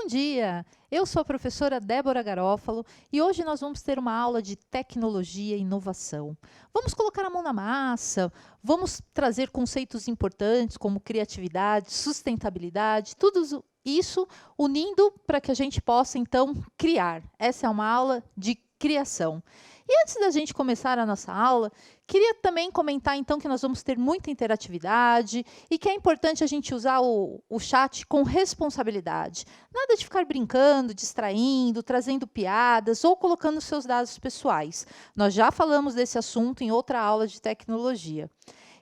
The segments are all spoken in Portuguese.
Bom dia! Eu sou a professora Débora Garófalo e hoje nós vamos ter uma aula de tecnologia e inovação. Vamos colocar a mão na massa, vamos trazer conceitos importantes como criatividade, sustentabilidade, tudo isso unindo para que a gente possa, então, criar. Essa é uma aula de criação. E antes da gente começar a nossa aula, queria também comentar, então, que nós vamos ter muita interatividade e que é importante a gente usar o chat com responsabilidade. Nada de ficar brincando, distraindo, trazendo piadas ou colocando seus dados pessoais. Nós já falamos desse assunto em outra aula de tecnologia.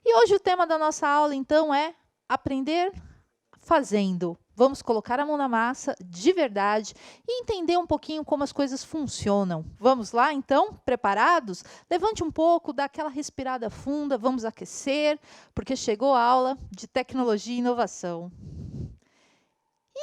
E hoje o tema da nossa aula, então, é aprender fazendo. Vamos colocar a mão na massa, de verdade, e entender um pouquinho como as coisas funcionam. Vamos lá, então? Preparados? Levante um pouco, dá aquela respirada funda, vamos aquecer, porque chegou a aula de tecnologia e inovação.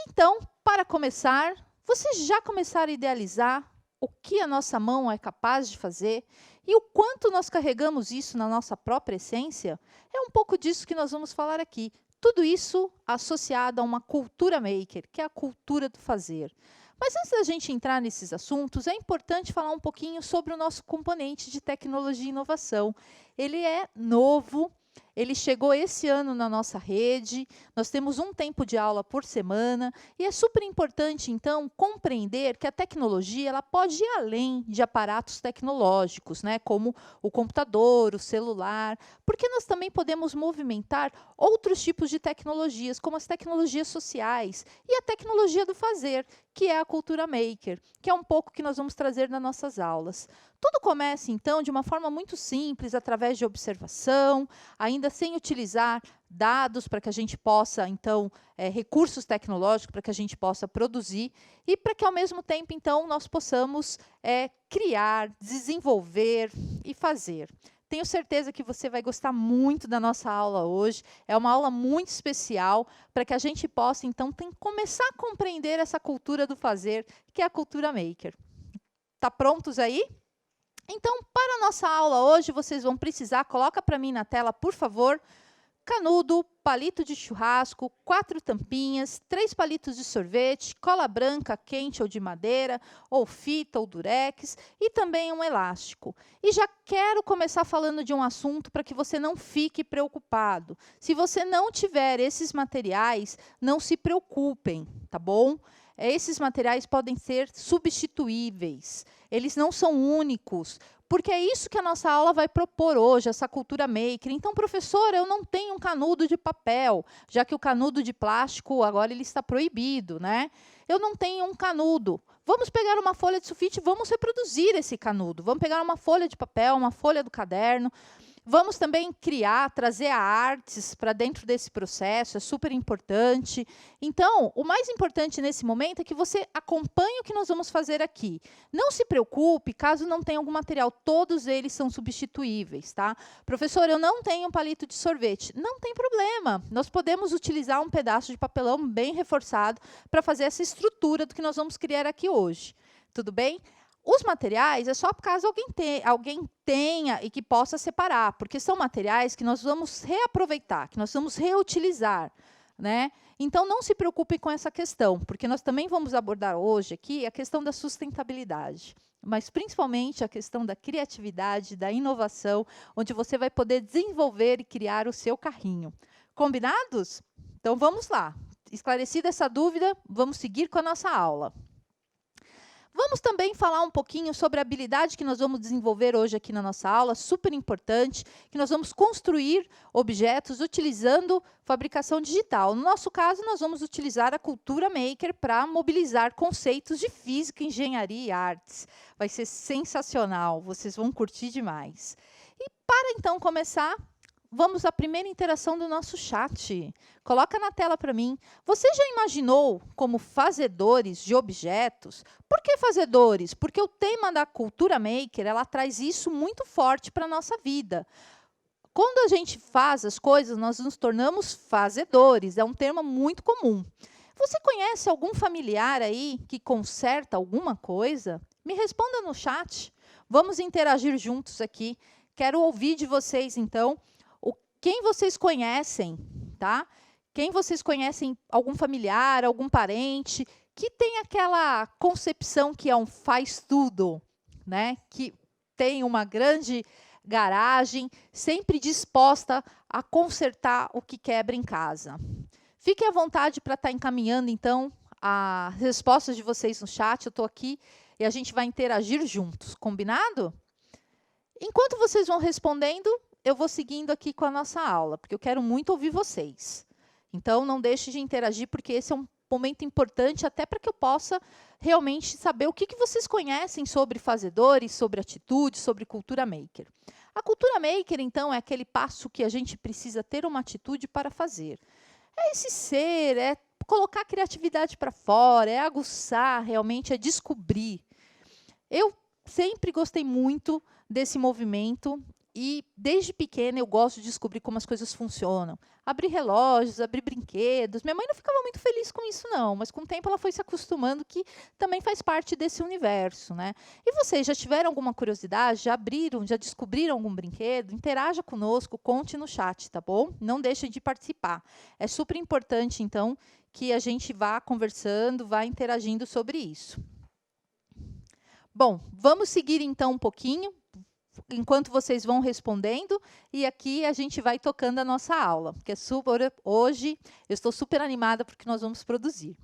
Então, para começar, vocês já começaram a idealizar o que a nossa mão é capaz de fazer e o quanto nós carregamos isso na nossa própria essência? É um pouco disso que nós vamos falar aqui. Tudo isso associado a uma cultura maker, que é a cultura do fazer. Mas antes da gente entrar nesses assuntos, é importante falar um pouquinho sobre o nosso componente de tecnologia e inovação. Ele é novo, ele chegou esse ano na nossa rede, nós temos um tempo de aula por semana, e é super importante, então, compreender que a tecnologia ela pode ir além de aparatos tecnológicos, né, como o computador, o celular, porque nós também podemos movimentar outros tipos de tecnologias, como as tecnologias sociais e a tecnologia do fazer, que é a cultura maker, que é um pouco que nós vamos trazer nas nossas aulas. Tudo começa, então, de uma forma muito simples, através de observação, ainda sem utilizar dados para que a gente possa, então, recursos tecnológicos para que a gente possa produzir e para que, ao mesmo tempo, então, nós possamos criar, desenvolver e fazer. Tenho certeza que você vai gostar muito da nossa aula hoje. É uma aula muito especial para que a gente possa, então, começar a compreender essa cultura do fazer, que é a cultura maker. Tá prontos aí? Então, para a nossa aula hoje, vocês vão precisar, coloca para mim na tela, por favor, canudo, palito de churrasco, 4 tampinhas, 3 palitos de sorvete, cola branca quente ou de madeira, ou fita ou durex, e também um elástico. E já quero começar falando de um assunto para que você não fique preocupado. Se você não tiver esses materiais, não se preocupem, tá bom? Esses materiais podem ser substituíveis, eles não são únicos, porque é isso que a nossa aula vai propor hoje, essa cultura maker. Então, professora, eu não tenho um canudo de papel, já que o canudo de plástico agora ele está proibido, né? Eu não tenho um canudo. Vamos pegar uma folha de sulfite e vamos reproduzir esse canudo. Vamos pegar uma folha de papel, uma folha do caderno. Vamos também criar, trazer artes para dentro desse processo, é super importante. Então, o mais importante nesse momento é que você acompanhe o que nós vamos fazer aqui. Não se preocupe caso não tenha algum material, todos eles são substituíveis, tá? Professor, eu não tenho um palito de sorvete. Não tem problema, nós podemos utilizar um pedaço de papelão bem reforçado para fazer essa estrutura do que nós vamos criar aqui hoje. Tudo bem? Os materiais é só caso alguém tenha e que possa separar, porque são materiais que nós vamos reaproveitar, que nós vamos reutilizar, né? Então, não se preocupe com essa questão, porque nós também vamos abordar hoje aqui a questão da sustentabilidade, mas principalmente a questão da criatividade, da inovação, onde você vai poder desenvolver e criar o seu carrinho. Combinados? Então, vamos lá. Esclarecida essa dúvida, vamos seguir com a nossa aula. Vamos também falar um pouquinho sobre a habilidade que nós vamos desenvolver hoje aqui na nossa aula, super importante, que nós vamos construir objetos utilizando fabricação digital. No nosso caso, nós vamos utilizar a cultura maker para mobilizar conceitos de física, engenharia e artes. Vai ser sensacional, vocês vão curtir demais. E para então começar, vamos à primeira interação do nosso chat. Coloca na tela para mim. Você já imaginou como fazedores de objetos? Por que fazedores? Porque o tema da cultura maker, ela traz isso muito forte para a nossa vida. Quando a gente faz as coisas, nós nos tornamos fazedores. É um termo muito comum. Você conhece algum familiar aí que conserta alguma coisa? Me responda no chat. Vamos interagir juntos aqui. Quero ouvir de vocês, então, quem vocês conhecem, tá? Quem vocês conhecem, algum familiar, algum parente, que tem aquela concepção que é um faz-tudo, né? Que tem uma grande garagem, sempre disposta a consertar o que quebra em casa. Fiquem à vontade para estar encaminhando, então, as respostas de vocês no chat. Eu estou aqui e a gente vai interagir juntos, combinado? Enquanto vocês vão respondendo, eu vou seguindo aqui com a nossa aula, porque eu quero muito ouvir vocês. Então, não deixe de interagir, porque esse é um momento importante até para que eu possa realmente saber o que vocês conhecem sobre fazedores, sobre atitude, sobre cultura maker. A cultura maker, então, é aquele passo que a gente precisa ter uma atitude para fazer. É esse ser, é colocar a criatividade para fora, é aguçar realmente, é descobrir. Eu sempre gostei muito desse movimento e, desde pequena, eu gosto de descobrir como as coisas funcionam. Abrir relógios, abrir brinquedos. Minha mãe não ficava muito feliz com isso, não, mas com o tempo ela foi se acostumando que também faz parte desse universo, né? E vocês já tiveram alguma curiosidade? Já abriram, já descobriram algum brinquedo? Interaja conosco, conte no chat, tá bom? Não deixem de participar. É super importante, então, que a gente vá conversando, vá interagindo sobre isso. Bom, vamos seguir, então, um pouquinho, enquanto vocês vão respondendo, e aqui a gente vai tocando a nossa aula, que é hoje eu estou super animada porque nós vamos produzir.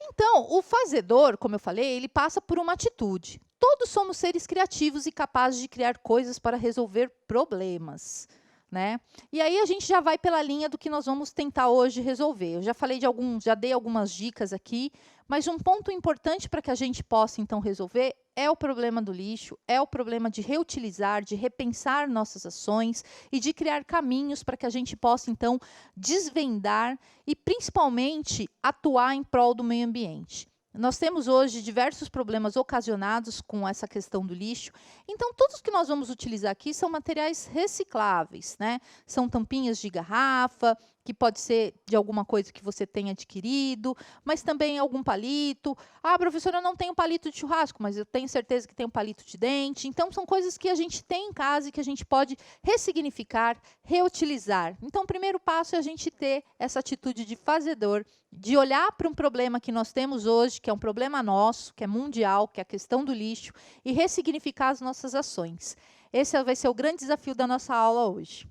Então, o fazedor, como eu falei, ele passa por uma atitude. Todos somos seres criativos e capazes de criar coisas para resolver problemas, né? E aí a gente já vai pela linha do que nós vamos tentar hoje resolver. Eu já falei já dei algumas dicas aqui, mas um ponto importante para que a gente possa, então, resolver é o problema do lixo, é o problema de reutilizar, de repensar nossas ações e de criar caminhos para que a gente possa, então, desvendar e, principalmente, atuar em prol do meio ambiente. Nós temos hoje diversos problemas ocasionados com essa questão do lixo. Então, todos que nós vamos utilizar aqui são materiais recicláveis, né? São tampinhas de garrafa, que pode ser de alguma coisa que você tenha adquirido, mas também algum palito. Ah, professora, eu não tenho palito de churrasco, mas eu tenho certeza que tem um palito de dente. Então, são coisas que a gente tem em casa e que a gente pode ressignificar, reutilizar. Então, o primeiro passo é a gente ter essa atitude de fazedor, de olhar para um problema que nós temos hoje, que é um problema nosso, que é mundial, que é a questão do lixo, e ressignificar as nossas ações. Esse vai ser o grande desafio da nossa aula hoje.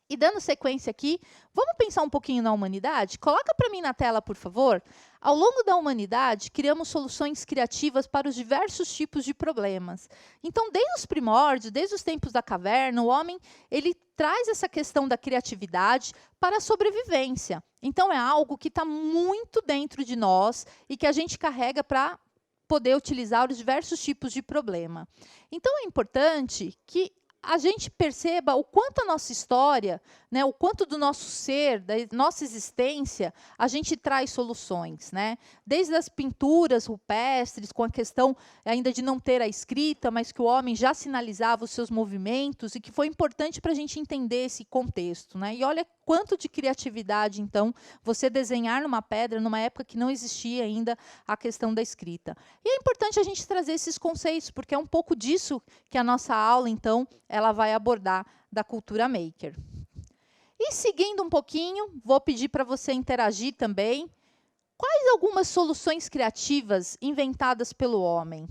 E dando sequência aqui, vamos pensar um pouquinho na humanidade? Coloca para mim na tela, por favor. Ao longo da humanidade, criamos soluções criativas para os diversos tipos de problemas. Então, desde os primórdios, desde os tempos da caverna, o homem ele traz essa questão da criatividade para a sobrevivência. Então, é algo que está muito dentro de nós e que a gente carrega para poder utilizar os diversos tipos de problema. Então, é importante que a gente perceba o quanto a nossa história, né, o quanto do nosso ser, da nossa existência, a gente traz soluções, né? Desde as pinturas rupestres, com a questão ainda de não ter a escrita, mas que o homem já sinalizava os seus movimentos e que foi importante para a gente entender esse contexto, né? E olha quanto de criatividade, então, você desenhar numa pedra, numa época que não existia ainda a questão da escrita. E é importante a gente trazer esses conceitos, porque é um pouco disso que a nossa aula, então, ela vai abordar da cultura maker. E seguindo um pouquinho, vou pedir para você interagir também. Quais algumas soluções criativas inventadas pelo homem?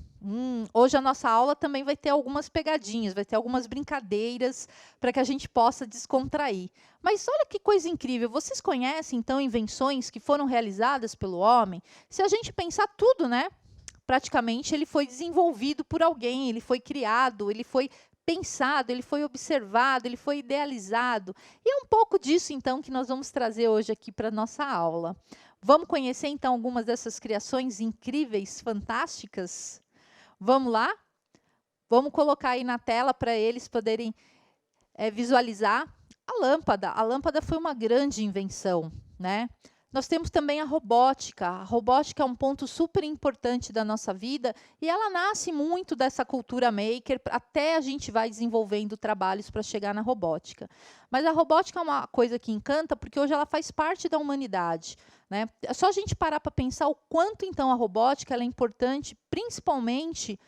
Hoje a nossa aula também vai ter algumas pegadinhas, vai ter algumas brincadeiras para que a gente possa descontrair. Mas olha que coisa incrível, vocês conhecem, então, invenções que foram realizadas pelo homem? Se a gente pensar tudo, né? Praticamente ele foi desenvolvido por alguém, ele foi criado, ele foi pensado, ele foi observado, ele foi idealizado. E é um pouco disso, então, que nós vamos trazer hoje aqui para a nossa aula. Vamos conhecer, então, algumas dessas criações incríveis, fantásticas? Vamos lá? Vamos colocar aí na tela para eles poderem visualizar a lâmpada. A lâmpada foi uma grande invenção, né? Nós temos também a robótica. A robótica é um ponto super importante da nossa vida e ela nasce muito dessa cultura maker, até a gente vai desenvolvendo trabalhos para chegar na robótica. Mas a robótica é uma coisa que encanta porque hoje ela faz parte da humanidade, né? É só a gente parar para pensar o quanto, então, a robótica ela é importante, principalmente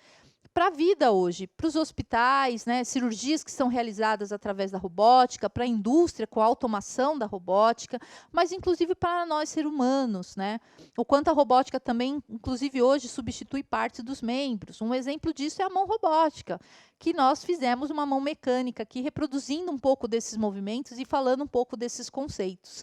para a vida hoje, para os hospitais, né, cirurgias que são realizadas através da robótica, para a indústria com a automação da robótica, mas inclusive para nós seres humanos, né? O quanto a robótica também, inclusive hoje, substitui parte dos membros. Um exemplo disso é a mão robótica, que nós fizemos uma mão mecânica aqui, reproduzindo um pouco desses movimentos e falando um pouco desses conceitos.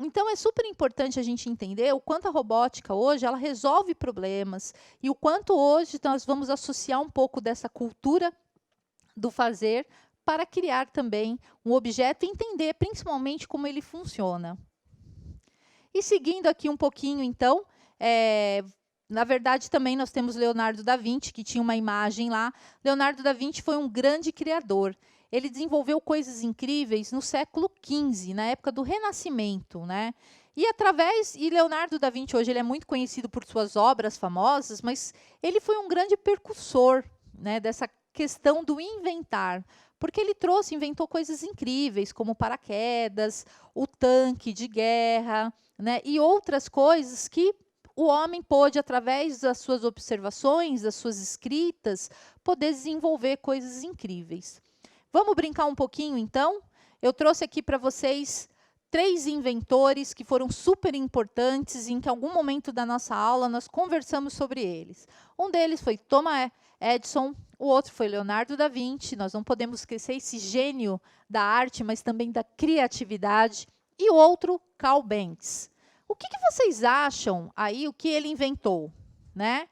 Então, é super importante a gente entender o quanto a robótica hoje ela resolve problemas e o quanto hoje nós vamos associar um pouco dessa cultura do fazer para criar também um objeto e entender principalmente como ele funciona. E seguindo aqui um pouquinho, então, na verdade, também nós temos Leonardo da Vinci, que tinha uma imagem lá. Leonardo da Vinci foi um grande criador. Ele desenvolveu coisas incríveis no século XV, na época do Renascimento, né? E Leonardo da Vinci hoje ele é muito conhecido por suas obras famosas, mas ele foi um grande percursor, né, dessa questão do inventar, porque ele inventou coisas incríveis, como o paraquedas, o tanque de guerra, né, e outras coisas que o homem pôde, através das suas observações, das suas escritas, poder desenvolver coisas incríveis. Vamos brincar um pouquinho, então? Eu trouxe aqui para vocês 3 inventores que foram super importantes e em que, em algum momento da nossa aula, nós conversamos sobre eles. Um deles foi Thomas Edison, o outro foi Leonardo da Vinci. Nós não podemos esquecer esse gênio da arte, mas também da criatividade. E o outro, Carl Benz. O que vocês acham aí, o que ele inventou, né?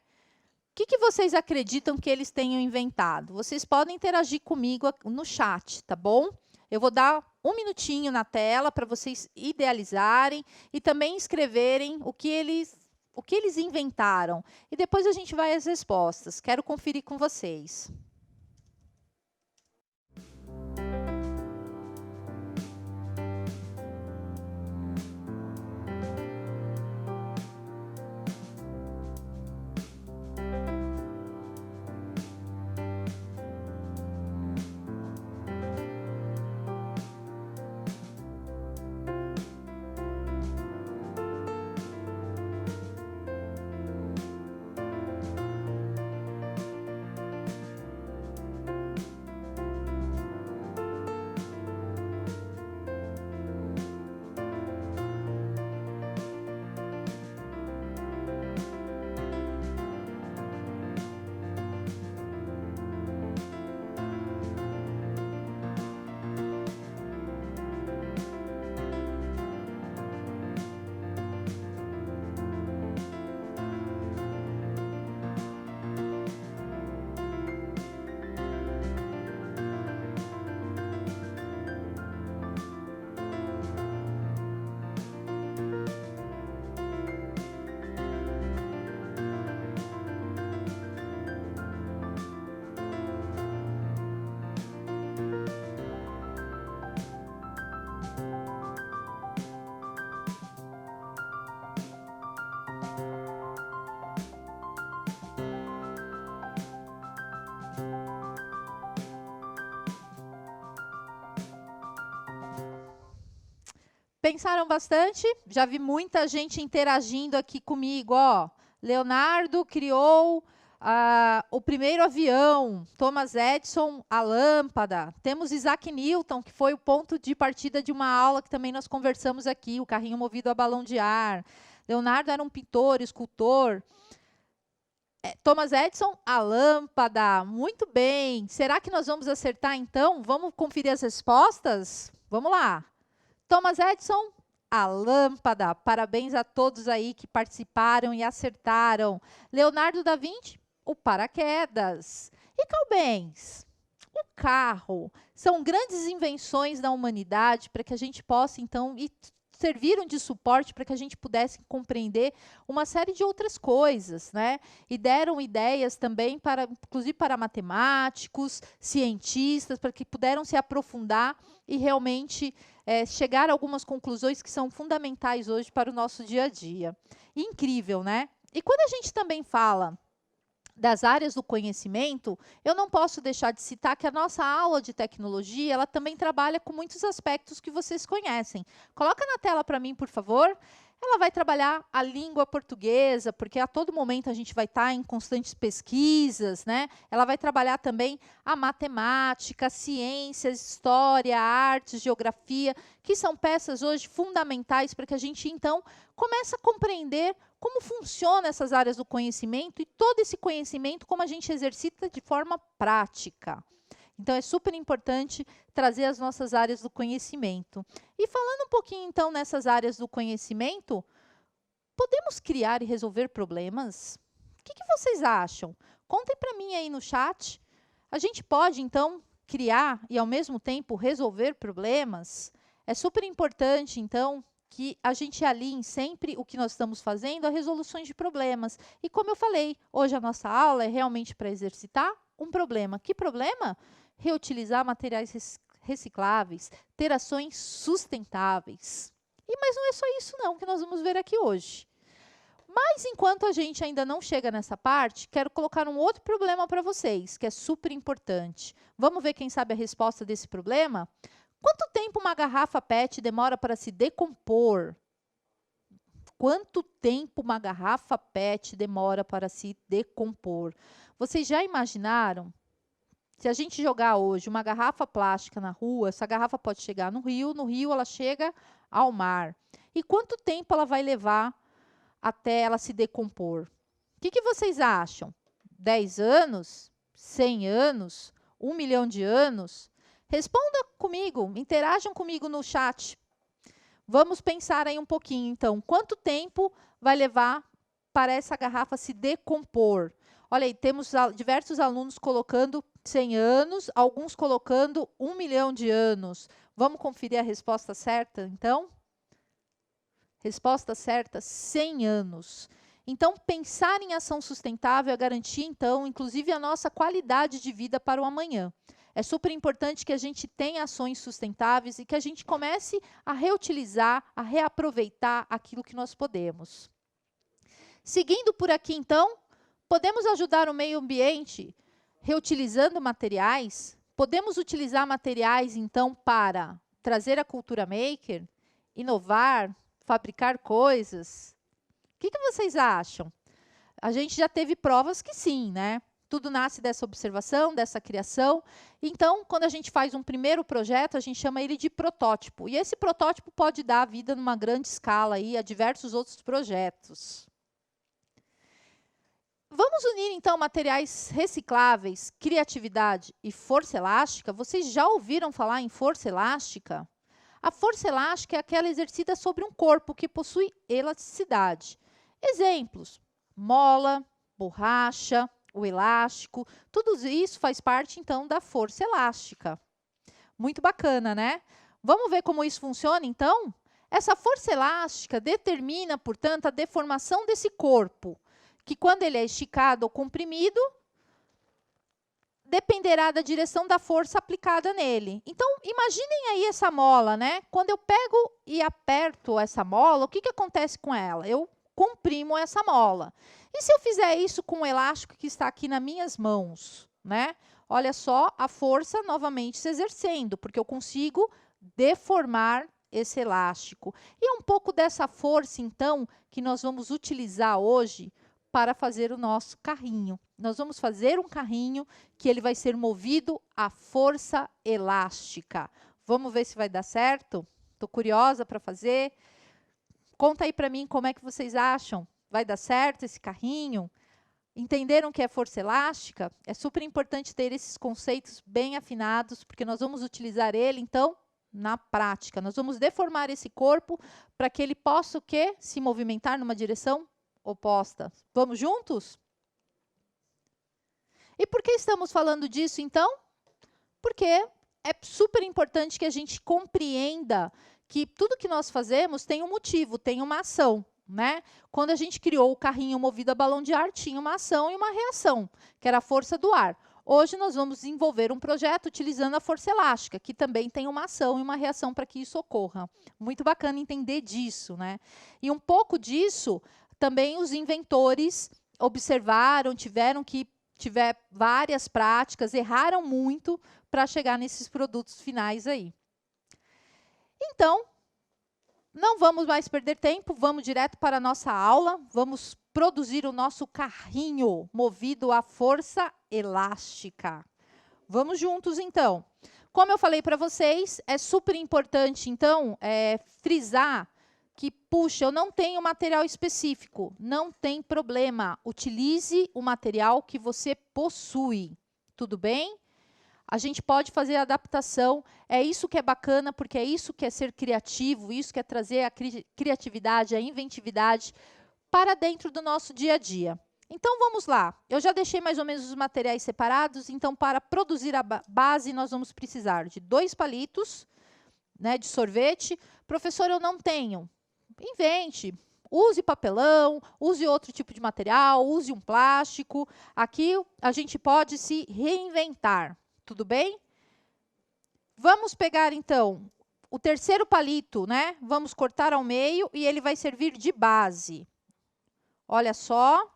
O que vocês acreditam que eles tenham inventado? Vocês podem interagir comigo no chat, tá bom? Eu vou dar um minutinho na tela para vocês idealizarem e também escreverem o que eles inventaram. E depois a gente vai às respostas. Quero conferir com vocês. Pensaram bastante? Já vi muita gente interagindo aqui comigo. Ó, Leonardo criou o primeiro avião, Thomas Edison, a lâmpada. Temos Isaac Newton, que foi o ponto de partida de uma aula que também nós conversamos aqui, o carrinho movido a balão de ar. Leonardo era um pintor, escultor. Thomas Edison, a lâmpada. Muito bem. Será que nós vamos acertar, então? Vamos conferir as respostas? Vamos lá. Thomas Edison, a lâmpada. Parabéns a todos aí que participaram e acertaram. Leonardo da Vinci, o paraquedas. E Carl Benz, o carro. São grandes invenções da humanidade para que a gente possa, então, serviram de suporte para que a gente pudesse compreender uma série de outras coisas, né? E deram ideias também, inclusive para matemáticos, cientistas, para que puderam se aprofundar e realmente chegar a algumas conclusões que são fundamentais hoje para o nosso dia a dia. Incrível, né? E quando a gente também fala das áreas do conhecimento, eu não posso deixar de citar que a nossa aula de tecnologia, ela também trabalha com muitos aspectos que vocês conhecem. Coloca na tela para mim, por favor. Ela vai trabalhar a língua portuguesa, porque a todo momento a gente vai estar em constantes pesquisas, né? Ela vai trabalhar também a matemática, ciências, história, artes, geografia, que são peças hoje fundamentais para que a gente, então, comece a compreender como funcionam essas áreas do conhecimento e todo esse conhecimento, como a gente exercita de forma prática. Então, é super importante trazer as nossas áreas do conhecimento. E falando um pouquinho, então, nessas áreas do conhecimento, podemos criar e resolver problemas? O que vocês acham? Contem para mim aí no chat. A gente pode, então, criar e, ao mesmo tempo, resolver problemas? É super importante, então, que a gente alinhe sempre o que nós estamos fazendo a resoluções de problemas. E, como eu falei, hoje a nossa aula é realmente para exercitar um problema. Que problema? Reutilizar materiais recicláveis, ter ações sustentáveis. Mas não é só isso não que nós vamos ver aqui hoje. Mas enquanto a gente ainda não chega nessa parte, quero colocar um outro problema para vocês, que é super importante. Vamos ver quem sabe a resposta desse problema? Quanto tempo uma garrafa PET demora para se decompor? Quanto tempo uma garrafa PET demora para se decompor? Vocês já imaginaram? Se a gente jogar hoje uma garrafa plástica na rua, essa garrafa pode chegar no rio ela chega ao mar. E quanto tempo ela vai levar até ela se decompor? O que vocês acham? 10 anos? 100 anos? 1 milhão de anos? Responda comigo, interajam comigo no chat. Vamos pensar aí um pouquinho, então. Quanto tempo vai levar para essa garrafa se decompor? Olha aí, temos diversos alunos colocando 100 anos, alguns colocando 1 milhão de anos. Vamos conferir a resposta certa, então? Resposta certa, 100 anos. Então, pensar em ação sustentável é garantir, então, inclusive, a nossa qualidade de vida para o amanhã. É super importante que a gente tenha ações sustentáveis e que a gente comece a reutilizar, a reaproveitar aquilo que nós podemos. Seguindo por aqui, então, podemos ajudar o meio ambiente reutilizando materiais? Podemos utilizar materiais, então, para trazer a cultura maker, inovar, fabricar coisas? O que vocês acham? A gente já teve provas que sim, né? Tudo nasce dessa observação, dessa criação. Então, quando a gente faz um primeiro projeto, a gente chama ele de protótipo. E esse protótipo pode dar vida numa grande escala aí a diversos outros projetos. Vamos unir, então, materiais recicláveis, criatividade e força elástica. Vocês já ouviram falar em força elástica? A força elástica é aquela exercida sobre um corpo que possui elasticidade. Exemplos: mola, borracha, o elástico, tudo isso faz parte, então, da força elástica. Muito bacana, né? Vamos ver como isso funciona, então? Essa força elástica determina, portanto, a deformação desse corpo, que quando ele é esticado ou comprimido, dependerá da direção da força aplicada nele. Então, imaginem aí essa mola, né? Quando eu pego e aperto essa mola, o que acontece com ela? Eu comprimo essa mola. E se eu fizer isso com o elástico que está aqui nas minhas mãos, né? Olha só a força novamente se exercendo, porque eu consigo deformar esse elástico. E é um pouco dessa força, então, que nós vamos utilizar hoje para fazer o nosso carrinho. Nós vamos fazer um carrinho que ele vai ser movido à força elástica. Vamos ver se vai dar certo? Estou curiosa para fazer. Conta aí para mim como é que vocês acham. Vai dar certo esse carrinho? Entenderam o que é força elástica? É super importante ter esses conceitos bem afinados, porque nós vamos utilizar ele, então, na prática. Nós vamos deformar esse corpo para que ele possa o quê? Se movimentar numa direção oposta. Vamos juntos? E por que estamos falando disso, então? Porque é super importante que a gente compreenda que tudo que nós fazemos tem um motivo, tem uma ação, né? Quando a gente criou o carrinho movido a balão de ar, tinha uma ação e uma reação, que era a força do ar. Hoje nós vamos desenvolver um projeto utilizando a força elástica, que também tem uma ação e uma reação para que isso ocorra. Muito bacana entender disso, né? E um pouco disso também os inventores observaram, tiveram várias práticas, erraram muito para chegar nesses produtos finais aí. Então, não vamos mais perder tempo, vamos direto para a nossa aula. Vamos produzir o nosso carrinho movido à força elástica. Vamos juntos, então. Como eu falei para vocês, é super importante, então, frisar que, puxa, eu não tenho material específico. Não tem problema. Utilize o material que você possui. Tudo bem? A gente pode fazer a adaptação. É isso que é bacana, porque é isso que é ser criativo, isso que é trazer a criatividade, a inventividade para dentro do nosso dia a dia. Então, vamos lá. Eu já deixei mais ou menos os materiais separados. Então, para produzir a base, nós vamos precisar de 2 palitos, né, de sorvete. Professor, eu não tenho. Invente. Use papelão, use outro tipo de material, use um plástico. Aqui, a gente pode se reinventar. Tudo bem? Vamos pegar, então, o terceiro palito, né? Vamos cortar ao meio e ele vai servir de base. Olha só.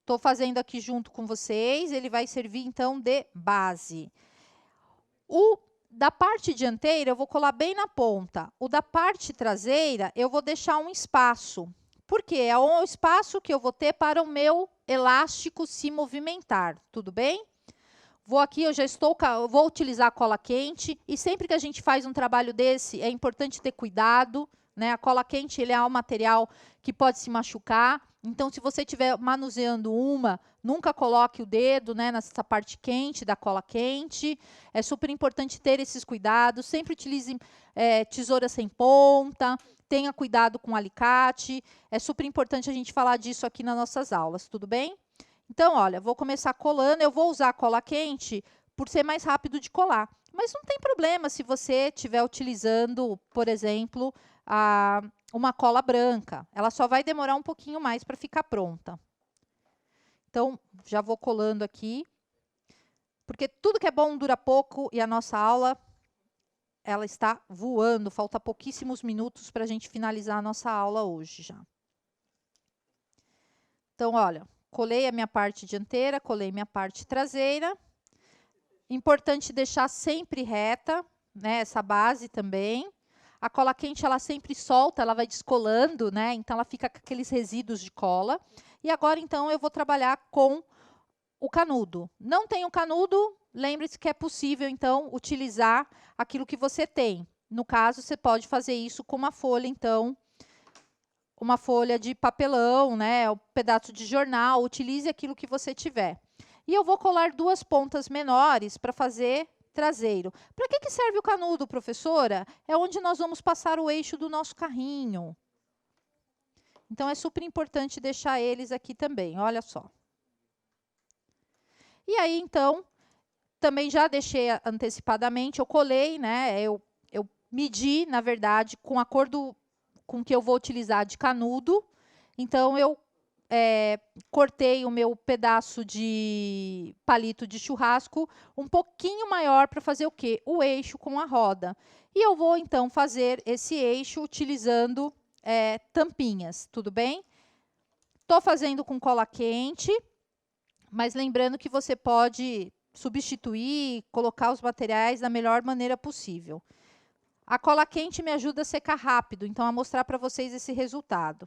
Estou fazendo aqui junto com vocês, ele vai servir, então, de base. O da parte dianteira, eu vou colar bem na ponta. O da parte traseira, eu vou deixar um espaço. Por quê? É o espaço que eu vou ter para o meu elástico se movimentar. Tudo bem? Vou aqui, vou utilizar a cola quente. E sempre que a gente faz um trabalho desse, é importante ter cuidado, né? A cola quente, ele é um material que pode se machucar. Então, se você estiver manuseando nunca coloque o dedo, né, nessa parte quente da cola quente. É super importante ter esses cuidados. Sempre utilize tesoura sem ponta. Tenha cuidado com o alicate. É super importante a gente falar disso aqui nas nossas aulas, tudo bem? Então, olha, vou começar colando. Eu vou usar a cola quente por ser mais rápido de colar. Mas não tem problema se você estiver utilizando, por exemplo, uma cola branca. Ela só vai demorar um pouquinho mais para ficar pronta. Então, já vou colando aqui. Porque tudo que é bom dura pouco e a nossa aula, ela está voando. Falta pouquíssimos minutos para a gente finalizar a nossa aula hoje já. Então, olha, colei a minha parte dianteira, colei minha parte traseira. Importante deixar sempre reta, né, essa base também. A cola quente, ela sempre solta, ela vai descolando, né? Então, ela fica com aqueles resíduos de cola. E agora, então, eu vou trabalhar com o canudo. Não tem o canudo, lembre-se que é possível, então, utilizar aquilo que você tem. No caso, você pode fazer isso com uma folha, então, uma folha de papelão, né? Um pedaço de jornal, utilize aquilo que você tiver. E eu vou colar 2 pontas menores para fazer traseiro. Para que serve o canudo, professora? É onde nós vamos passar o eixo do nosso carrinho. Então, é super importante deixar eles aqui também, olha só. E aí, então, também já deixei antecipadamente, eu colei, né? Eu medi, na verdade, com a cor com que eu vou utilizar de canudo. Então, eu cortei o meu pedaço de palito de churrasco um pouquinho maior para fazer o quê? O eixo com a roda. E eu vou, então, fazer esse eixo utilizando tampinhas, tudo bem? Estou fazendo com cola quente, mas lembrando que você pode substituir, colocar os materiais da melhor maneira possível. A cola quente me ajuda a secar rápido, então, a mostrar para vocês esse resultado.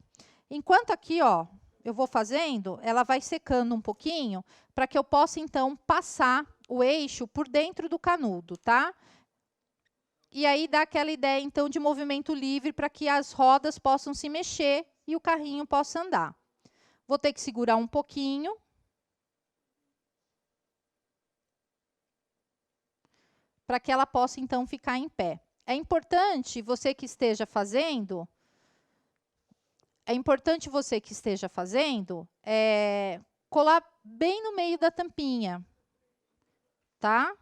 Enquanto aqui, ó, eu vou fazendo, ela vai secando um pouquinho, para que eu possa, então, passar o eixo por dentro do canudo, tá? E aí, dá aquela ideia, então, de movimento livre, para que as rodas possam se mexer e o carrinho possa andar. Vou ter que segurar um pouquinho. Para que ela possa, então, ficar em pé. É importante você que esteja fazendo... colar bem no meio da tampinha, tá?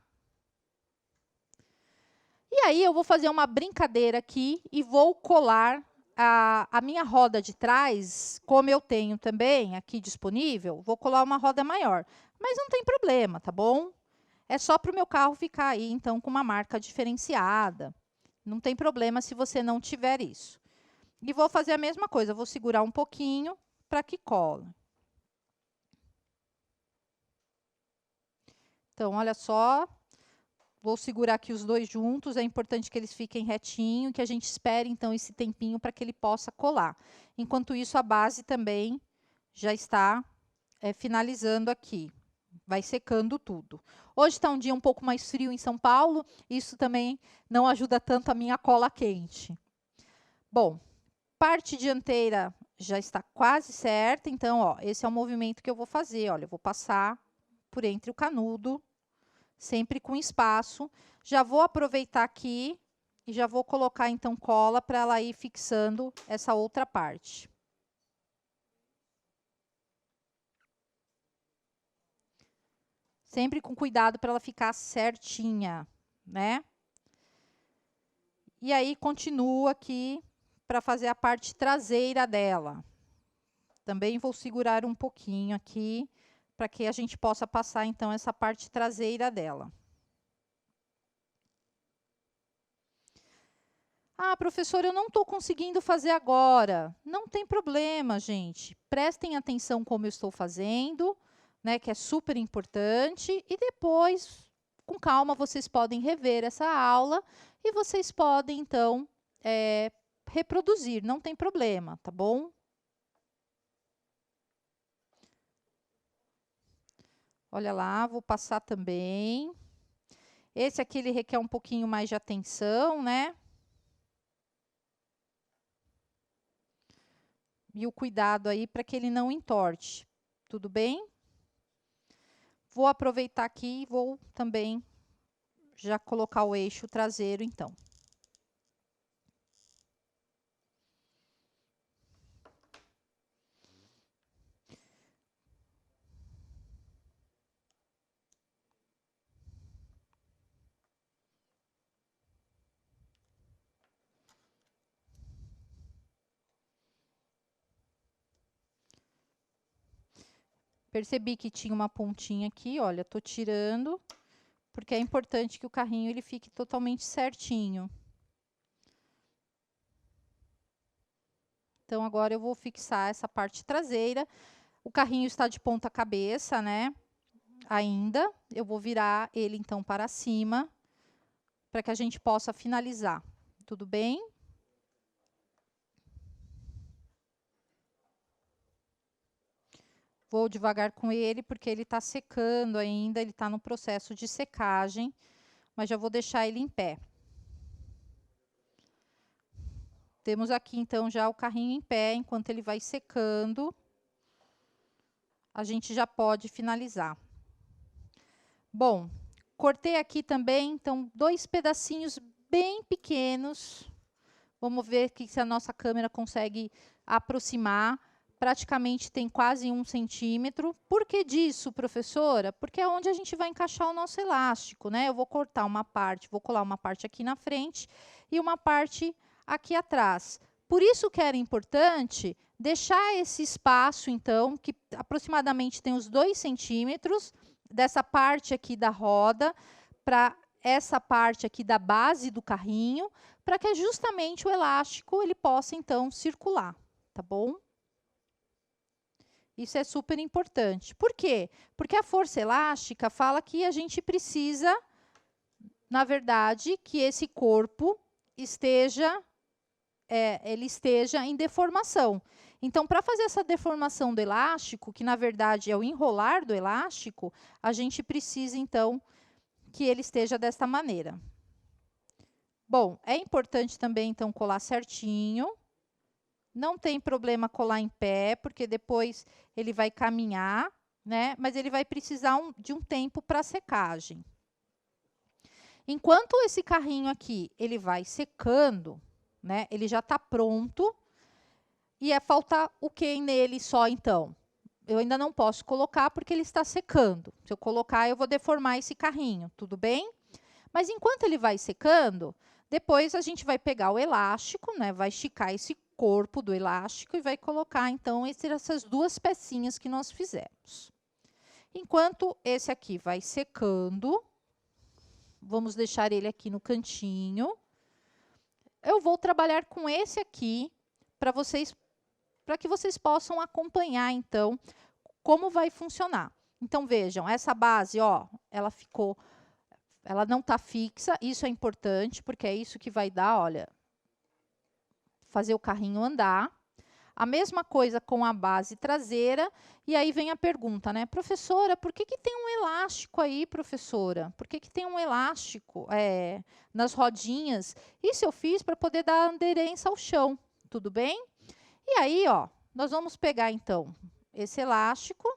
E aí, eu vou fazer uma brincadeira aqui e vou colar a minha roda de trás, como eu tenho também aqui disponível, vou colar uma roda maior. Mas não tem problema, tá bom? É só para o meu carro ficar aí, então, com uma marca diferenciada. Não tem problema se você não tiver isso. E vou fazer a mesma coisa, vou segurar um pouquinho para que cole. Então, olha só, Vou segurar aqui os dois juntos, é importante que eles fiquem retinho, que a gente espere, então, esse tempinho para que ele possa colar. Enquanto isso, a base também já está finalizando aqui. Vai secando tudo. Hoje está um dia um pouco mais frio em São Paulo, isso também não ajuda tanto a minha cola quente. Bom, parte dianteira já está quase certa, então, ó, esse é o movimento que eu vou fazer. Olha, eu vou passar por entre o canudo, sempre com espaço. Já vou aproveitar aqui e já vou colocar, então, cola para ela ir fixando essa outra parte. Sempre com cuidado para ela ficar certinha, né? E aí, continuo aqui para fazer a parte traseira dela. Também vou segurar um pouquinho aqui, para que a gente possa passar, então, essa parte traseira dela. Ah, professora, eu não estou conseguindo fazer agora. Não tem problema, gente. Prestem atenção como eu estou fazendo, né, que é super importante. E depois, com calma, vocês podem rever essa aula e vocês podem, então, reproduzir. Não tem problema, tá bom? Olha lá, vou passar também. Esse aqui, ele requer um pouquinho mais de atenção, né? E o cuidado aí para que ele não entorte. Tudo bem? Vou aproveitar aqui e vou também já colocar o eixo traseiro, então. Percebi que tinha uma pontinha aqui, olha, tô tirando, porque é importante que o carrinho ele fique totalmente certinho. Então, agora eu vou fixar essa parte traseira. O carrinho está de ponta cabeça, né? Ainda. Eu vou virar ele, então, para cima, para que a gente possa finalizar. Tudo bem? Vou devagar com ele, porque ele está secando ainda, ele está no processo de secagem, mas já vou deixar ele em pé. Temos aqui, então, já o carrinho em pé, enquanto ele vai secando, a gente já pode finalizar. Bom, cortei aqui também, então, 2 pedacinhos bem pequenos. Vamos ver aqui se a nossa câmera consegue aproximar. Praticamente tem quase 1 centímetro. Por que disso, professora? Porque é onde a gente vai encaixar o nosso elástico, né? Eu vou cortar uma parte, vou colar uma parte aqui na frente e uma parte aqui atrás. Por isso que era importante deixar esse espaço, então, que aproximadamente tem uns 2 centímetros, dessa parte aqui da roda, para essa parte aqui da base do carrinho, para que justamente o elástico ele possa, então, circular, tá bom? Isso é super importante. Por quê? Porque a força elástica fala que a gente precisa, na verdade, que esse corpo esteja em deformação. Então, para fazer essa deformação do elástico, que na verdade é o enrolar do elástico, a gente precisa, então, que ele esteja desta maneira. Bom, é importante também, então, colar certinho. Não tem problema colar em pé, porque depois ele vai caminhar, né? Mas ele vai precisar de um tempo para secagem. Enquanto esse carrinho aqui, ele vai secando, né? Ele já está pronto. E falta o que nele só, então? Eu ainda não posso colocar porque ele está secando. Se eu colocar, eu vou deformar esse carrinho, tudo bem? Mas enquanto ele vai secando, depois a gente vai pegar o elástico, né? Vai esticar esse corpo do elástico e vai colocar, então, essas 2 pecinhas que nós fizemos. Enquanto esse aqui vai secando, vamos deixar ele aqui no cantinho. Eu vou trabalhar com esse aqui para que vocês possam acompanhar, então, como vai funcionar. Então, vejam, essa base, ó, ela ficou ela não está fixa, isso é importante, porque é isso que vai dar, olha, fazer o carrinho andar. A mesma coisa com a base traseira, e aí vem a pergunta, né? Professora, por que tem um elástico aí, professora? Por que tem um elástico nas rodinhas? Isso eu fiz para poder dar aderência ao chão, tudo bem? E aí, ó, nós vamos pegar, então, esse elástico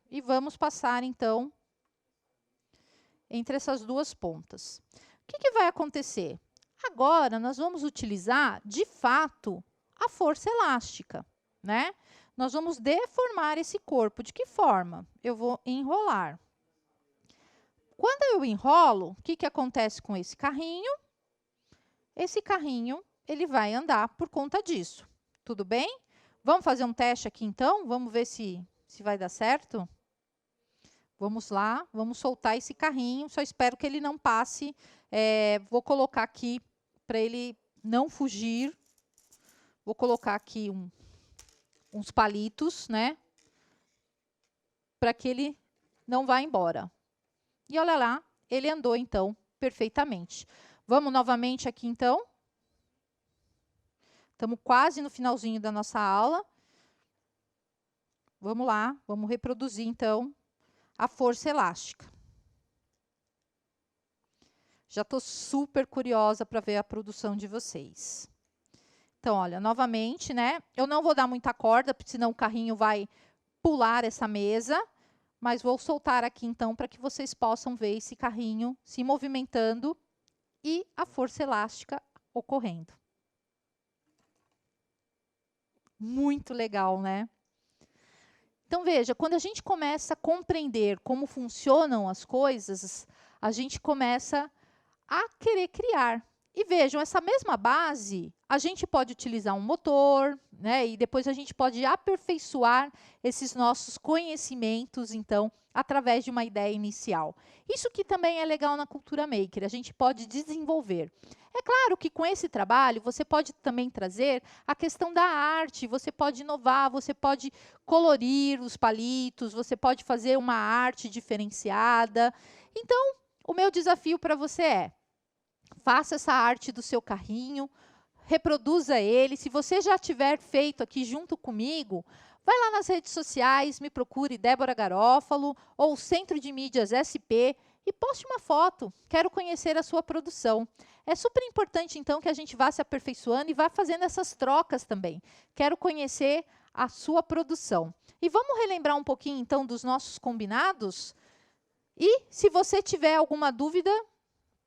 e vamos passar, então, entre essas duas pontas. O que vai acontecer? Agora, nós vamos utilizar, de fato, a força elástica, né? Nós vamos deformar esse corpo. De que forma? Eu vou enrolar. Quando eu enrolo, o que acontece com esse carrinho? Esse carrinho, ele vai andar por conta disso. Tudo bem? Vamos fazer um teste aqui, então? Vamos ver se vai dar certo? Vamos lá, vamos soltar esse carrinho. Só espero que ele não passe. Vou colocar aqui para ele não fugir. Vou colocar aqui uns palitos, né? Para que ele não vá embora. E olha lá, ele andou, então, perfeitamente. Vamos novamente aqui, então. Estamos quase no finalzinho da nossa aula. Vamos lá, vamos reproduzir, então, a força elástica. Já estou super curiosa para ver a produção de vocês. Então, olha, novamente, né? Eu não vou dar muita corda, porque senão o carrinho vai pular essa mesa. Mas vou soltar aqui, então, para que vocês possam ver esse carrinho se movimentando e a força elástica ocorrendo. Muito legal, né? Então, veja, quando a gente começa a compreender como funcionam as coisas, a gente começa a querer criar. E vejam, essa mesma base, a gente pode utilizar um motor, né? E depois a gente pode aperfeiçoar esses nossos conhecimentos, então, através de uma ideia inicial. Isso que também é legal na cultura maker, a gente pode desenvolver. É claro que com esse trabalho, você pode também trazer a questão da arte, você pode inovar, você pode colorir os palitos, você pode fazer uma arte diferenciada. Então, o meu desafio para você é: faça essa arte do seu carrinho, reproduza ele. Se você já tiver feito aqui junto comigo, vai lá nas redes sociais, me procure Débora Garófalo ou Centro de Mídias SP e poste uma foto. Quero conhecer a sua produção. É super importante, então, que a gente vá se aperfeiçoando e vá fazendo essas trocas também. Quero conhecer a sua produção. E vamos relembrar um pouquinho, então, dos nossos combinados? E, se você tiver alguma dúvida,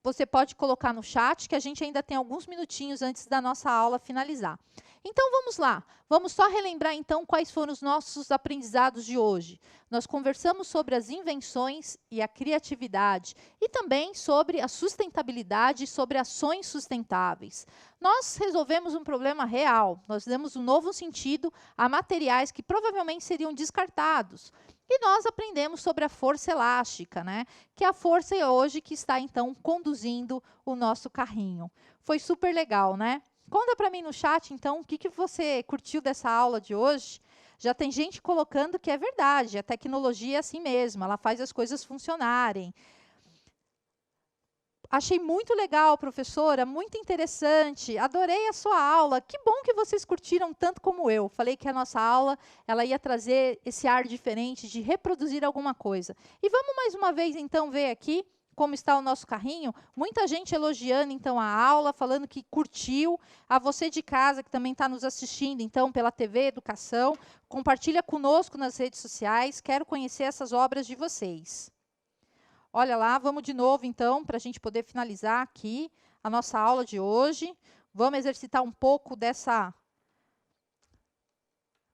você pode colocar no chat, que a gente ainda tem alguns minutinhos antes da nossa aula finalizar. Então, vamos lá. Vamos só relembrar, então, quais foram os nossos aprendizados de hoje. Nós conversamos sobre as invenções e a criatividade, e também sobre a sustentabilidade e sobre ações sustentáveis. Nós resolvemos um problema real. Nós demos um novo sentido a materiais que provavelmente seriam descartados. E nós aprendemos sobre a força elástica, né? Que é a força hoje que está, então, conduzindo o nosso carrinho. Foi super legal, né? Conta para mim no chat, então, o que você curtiu dessa aula de hoje. Já tem gente colocando que é verdade, a tecnologia é assim mesmo, ela faz as coisas funcionarem. Achei muito legal, professora, muito interessante, adorei a sua aula. Que bom que vocês curtiram tanto como eu. Falei que a nossa aula ela ia trazer esse ar diferente de reproduzir alguma coisa. E vamos mais uma vez, então, ver aqui como está o nosso carrinho. Muita gente elogiando, então, a aula, falando que curtiu. A você de casa, que também está nos assistindo, então, pela TV Educação, compartilha conosco nas redes sociais. Quero conhecer essas obras de vocês. Olha lá, vamos de novo, então, para a gente poder finalizar aqui a nossa aula de hoje. Vamos exercitar um pouco dessa...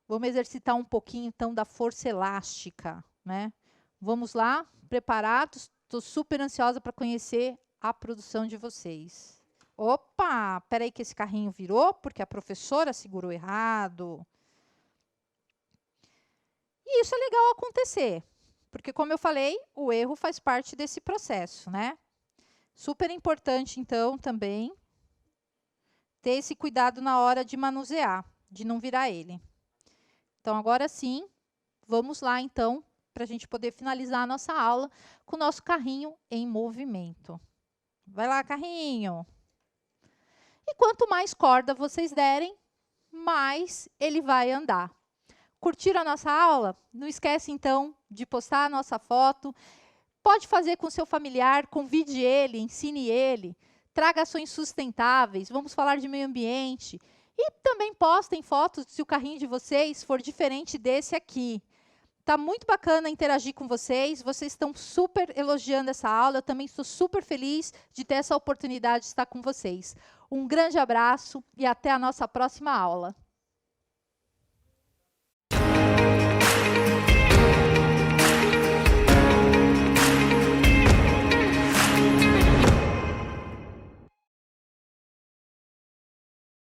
Vamos exercitar um pouquinho, então, da força elástica, né? Vamos lá, preparados? Estou super ansiosa para conhecer a produção de vocês. Opa, espera aí que esse carrinho virou, porque a professora segurou errado. E isso é legal acontecer. Porque, como eu falei, o erro faz parte desse processo, né? Super importante, então, também, ter esse cuidado na hora de manusear, de não virar ele. Então, agora sim, vamos lá, então, para a gente poder finalizar a nossa aula com o nosso carrinho em movimento. Vai lá, carrinho! E quanto mais corda vocês derem, mais ele vai andar. Curtiram a nossa aula? Não esquece, então, de postar a nossa foto. Pode fazer com seu familiar, convide ele, ensine ele. Traga ações sustentáveis, vamos falar de meio ambiente. E também postem fotos se o carrinho de vocês for diferente desse aqui. Tá muito bacana interagir com vocês estão super elogiando essa aula, eu também estou super feliz de ter essa oportunidade de estar com vocês. Um grande abraço e até a nossa próxima aula.